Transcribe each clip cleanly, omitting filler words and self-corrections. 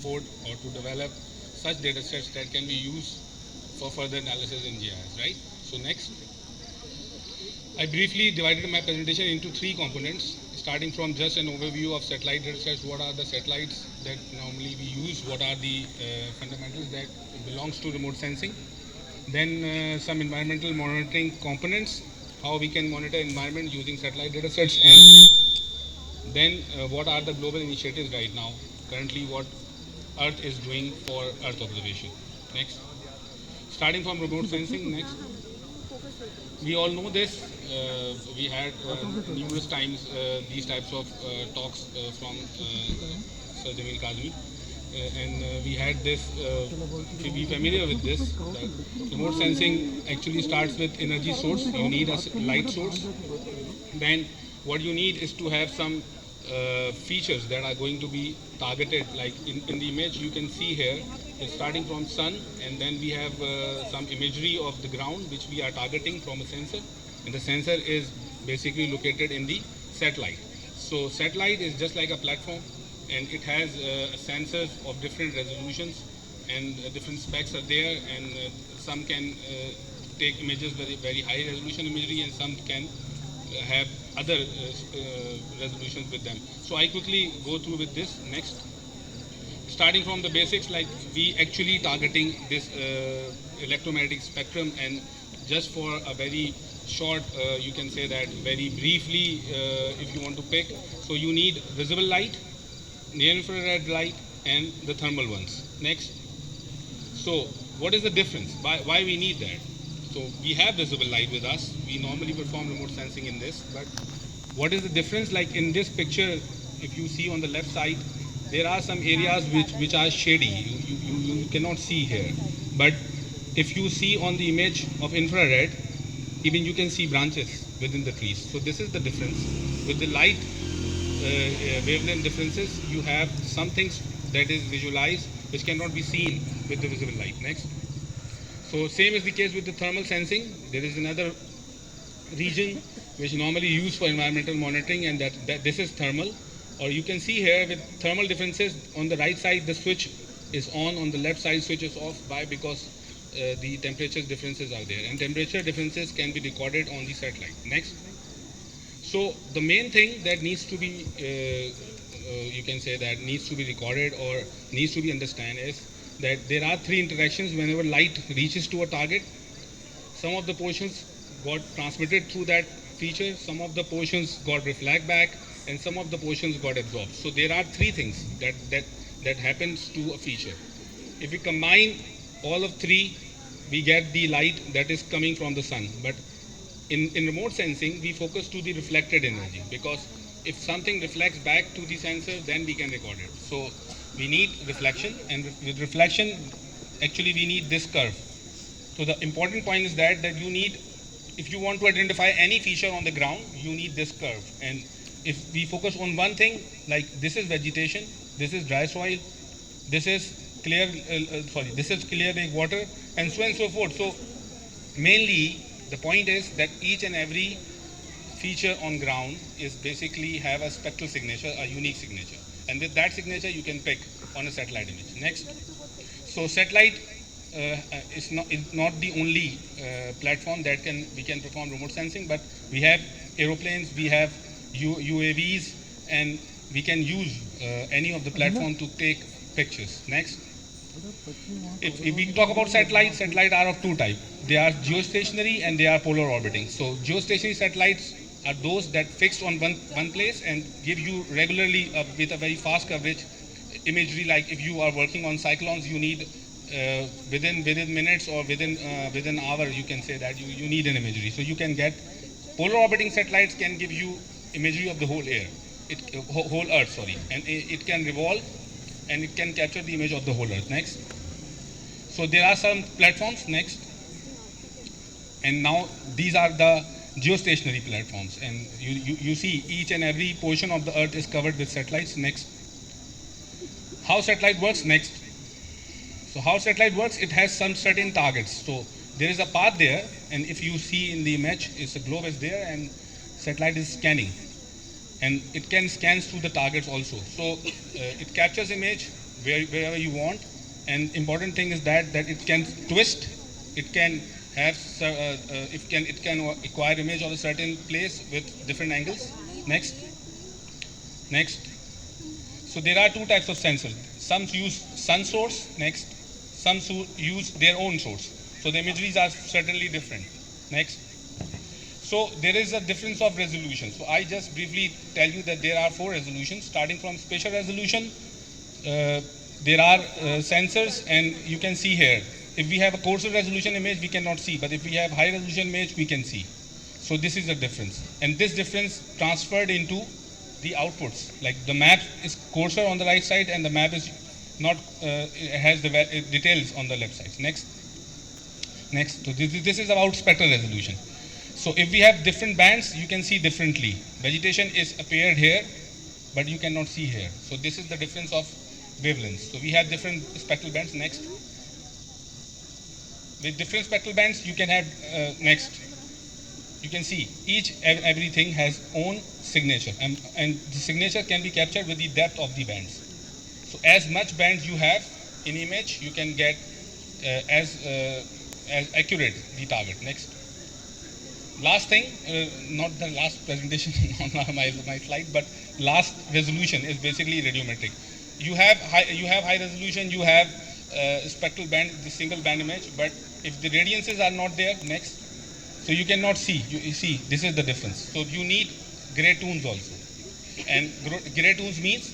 export or to develop such data sets that can be used for further analysis in GIS, right? So next, I briefly divided my presentation into three components, starting from just an overview of satellite data sets. What are the satellites that normally we use? What are the fundamentals that belongs to remote sensing? Then some environmental monitoring components, how we can monitor environment using satellite data sets, and then what are the global initiatives right now, currently what Earth is doing for Earth observation. Next, starting from remote sensing, next, we all know this. We had numerous times these types of talks from Sir Jamil Kazmi. And we had this, to be familiar with this, that remote sensing actually starts with energy source. You need a light source. Then what you need is to have some features that are going to be targeted. Like in the image you can see here, it's starting from sun, and then we have some imagery of the ground which we are targeting from a sensor, and the sensor is basically located in the satellite. So satellite is just like a platform, and it has sensors of different resolutions, and different specs are there, and some can take images very high resolution imagery, and some can have other resolutions with them. So I quickly go through with this. Next, starting from the basics, like we actually targeting this electromagnetic spectrum, and just for a very short, you can say that very briefly, if you want to pick, so you need visible light, near infrared light, and the thermal ones. Next, so what is the difference? Why we need that? So we have visible light with us. We normally perform remote sensing in this, but what is the difference? Like in this picture, if you see on the left side, there are some areas which are shady. You cannot see here. But if you see on the image of infrared, even you can see branches within the trees. So this is the difference. With the light wavelength differences, you have some things that is visualized which cannot be seen with the visible light. Next. So same is the case with the thermal sensing. There is another region which normally used for environmental monitoring, and that this is thermal. Or you can see here with thermal differences, on the right side the switch is on the left side switch is off. Why? Because the temperature differences are there, and temperature differences can be recorded on the satellite. Next. So the main thing that needs to be, you can say that needs to be recorded or needs to be understood is that there are three interactions whenever light reaches to a target. Some of the portions got transmitted through that feature, some of the portions got reflect back, and some of the portions got absorbed. So there are three things that happens to a feature. If we combine all of three, we get the light that is coming from the sun. But in remote sensing, we focus to the reflected energy, because if something reflects back to the sensor, then we can record it. So we need reflection, and with reflection, actually we need this curve. So the important point is that you need, if you want to identify any feature on the ground, you need this curve. And if we focus on one thing, like this is vegetation, this is dry soil, this is this is clear lake water, and so on and so forth. So mainly the point is that each and every feature on ground is basically have a spectral signature, a unique signature, and with that signature you can pick on a satellite image. Next. So satellite is not the only platform that we can perform remote sensing, but we have aeroplanes, we have UAVs, and we can use any of the platform to take pictures. Next. If we talk about satellites, satellites are of two types. They are geostationary and they are polar orbiting. So geostationary satellites are those that fixed on one place and give you regularly with a very fast coverage imagery. Like if you are working on cyclones, you need within minutes or within hour, you can say that you need an imagery. So you can get polar orbiting satellites can give you imagery of the whole whole Earth, sorry, and it can revolve and it can capture the image of the whole Earth. Next. So there are some platforms. Next. And now these are the geostationary platforms, and you see each and every portion of the Earth is covered with satellites. Next. How satellite works? Next. So how satellite works? It has some certain targets. So there is a path there, and if you see in the image, it's a globe is there, and satellite is scanning, and it can scan through the targets also. So it captures image wherever you want. And important thing is that it can twist, it can have it can acquire image of a certain place with different angles. Next, next. So there are two types of sensors. Some use sun source. Next, some use their own source. So the imageries are certainly different. Next. So there is a difference of resolution. So I just briefly tell you that there are 4 resolutions. Starting from spatial resolution, there are sensors, and you can see here. If we have a coarser resolution image, we cannot see, but if we have high resolution image, we can see. So this is the difference, and this difference transferred into the outputs. Like the map is coarser on the right side, and the map is not has the details on the left side. Next. So this is about spectral resolution. So if we have different bands, you can see differently. Vegetation is appeared here, but you cannot see here. So this is the difference of wavelengths. So we have different spectral bands. Next. With different spectral bands, you can have next. You can see everything has own signature, and the signature can be captured with the depth of the bands. So as much bands you have in image, you can get as accurate the target. Next. Last thing, not the last presentation on my slide, but last resolution is basically radiometric. You have high resolution, you have spectral band, the single band image, but if the radiances are not there, next, so you cannot see. You see, this is the difference. So you need gray tones also, and gray tones means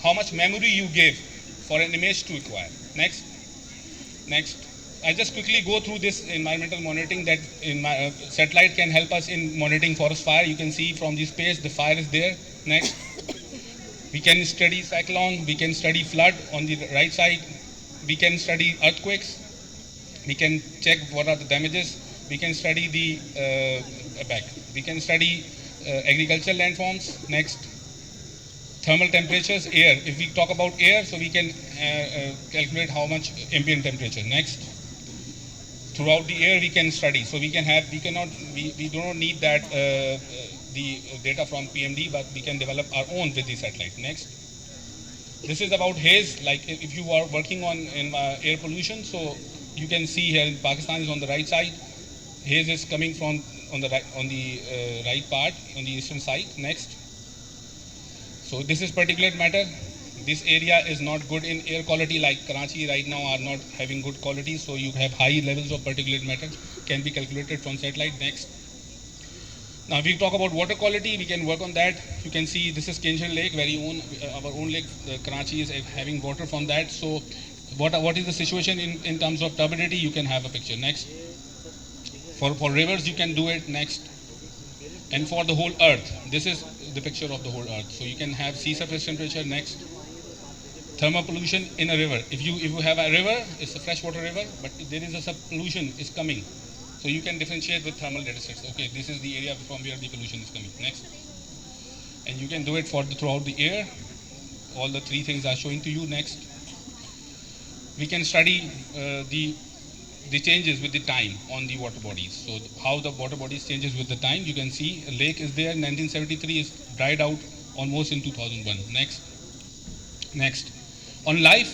how much memory you give for an image to acquire. Next. I just quickly go through this environmental monitoring that in my satellite can help us in monitoring forest fire. You can see from the space the fire is there. Next, we can study cyclone, we can study flood on the right side, we can study earthquakes, we can check what are the damages, we can study the we can study agricultural landforms. Next, thermal temperatures, air. If we talk about air, so we can calculate how much ambient temperature. Next, throughout the air we can study. So we do not need that the data from PMD, but we can develop our own with the satellite. Next, this is about haze. Like if you are working on air pollution, so you can see here in Pakistan is on the right side. Haze is coming from on the right part on the eastern side. Next. So this is particulate matter. This area is not good in air quality, like Karachi right now are not having good quality, so you have high levels of particulate matter, can be calculated from satellite. Next. Now if we talk about water quality, we can work on that. You can see this is Kinshir Lake, our own lake. Karachi is having water from that. So what is the situation in terms of turbidity? You can have a picture. Next. For rivers you can do it. Next. And for the whole earth, this is the picture of the whole earth. So you can have sea surface temperature. Next. Thermal pollution in a river. If you have a river, it's a freshwater river, but if there is a pollution is coming, so you can differentiate with thermal data sets. Okay, this is the area from where the pollution is coming. Next, and you can do it throughout the air. All the 3 things are showing to you. Next, we can study the changes with the time on the water bodies. So how the water bodies changes with the time. You can see a lake is there in 1973, is dried out almost in 2001. Next. On life,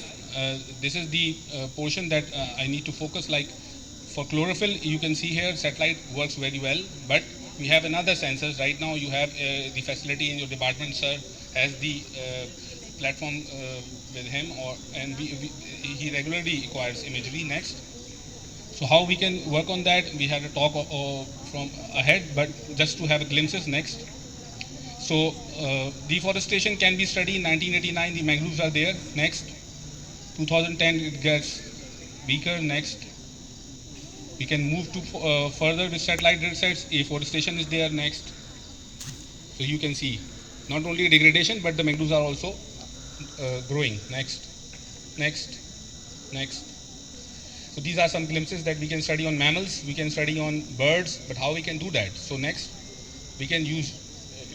this is the portion that I need to focus. Like for chlorophyll, you can see here satellite works very well, but we have another sensors. Right now you have the facility in your department, sir, has the platform with him, and he regularly acquires imagery. Next. So how we can work on that, we had a talk from ahead, but just to have a glimpses. Next. So deforestation can be studied. In 1989, the mangroves are there. Next, 2010 it gets weaker. Next, we can move to further with satellite data sets. Afforestation is there. Next, so you can see not only degradation, but the mangroves are also growing. Next. So these are some glimpses that we can study on mammals. We can study on birds, but how we can do that? So next, we can use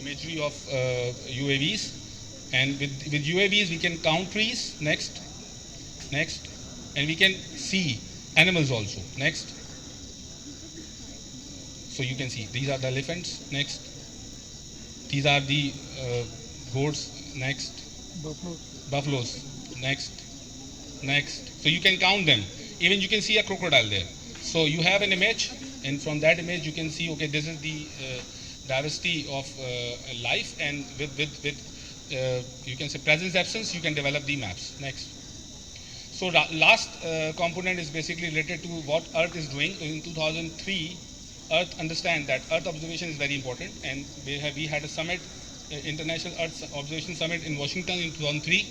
imagery of UAVs, and with UAVs we can count trees. Next, and we can see animals also. Next, so you can see these are the elephants. Next, these are the goats. Next, buffaloes. next. So you can count them. Even you can see a crocodile there. So you have an image, and from that image you can see, okay, this is the diversity of life, and with you can say presence absence, you can develop the maps. Next. So last component is basically related to what Earth is doing. In 2003, Earth understand that Earth observation is very important, and we had a summit, International Earth Observation Summit in Washington in 2003.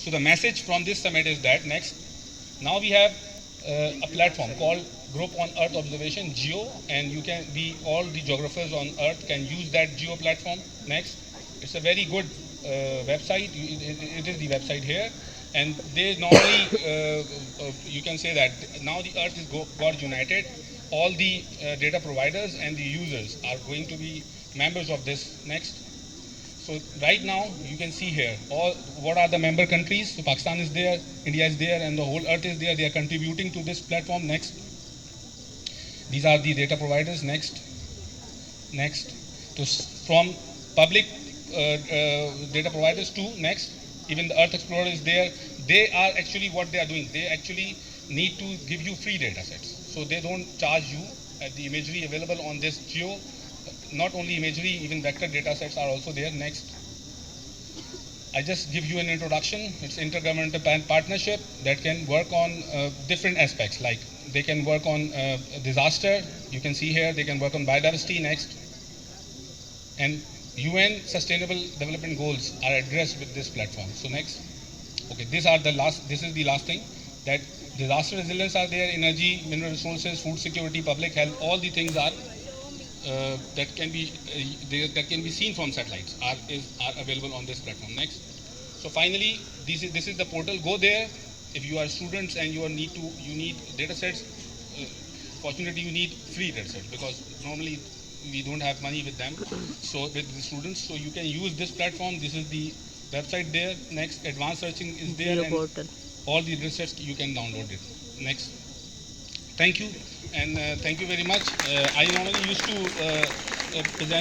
So the message from this summit is that next, now we have a platform called Group on Earth Observation (GEO), and you can be all the geographers on Earth can use that GEO platform. Next, it's a very good website. It is the website here, and they normally you can say that now the Earth is got united. All the data providers and the users are going to be members of this. Next. So right now you can see here all what are the member countries. So Pakistan is there, India is there, and the whole earth is there. They are contributing to this platform. Next, these are the data providers. Next, so from public data providers to next, even the Earth Explorer is there. They are actually what they are doing. They actually need to give you free data sets, so they don't charge you. The imagery available on this geo, not only imagery, even vector data sets are also there. Next, I just give you an introduction. It's intergovernmental partnership that can work on different aspects, like they can work on disaster. You can see here they can work on biodiversity. Next, and UN Sustainable Development Goals are addressed with this platform. So next, okay, this is the last thing, that disaster resilience are there, energy, mineral resources, food security, public health. All the things are that can be seen from satellites are available on this platform. Next. So finally, this is the portal. Go there if you are students and you need data sets. Fortunately, you need free data sets, because normally we don't have money with them. So with the students, so you can use this platform. This is the website there. Next, advanced searching is there, and all the data sets you can download it. Next. Thank you, and thank you very much. I normally used to present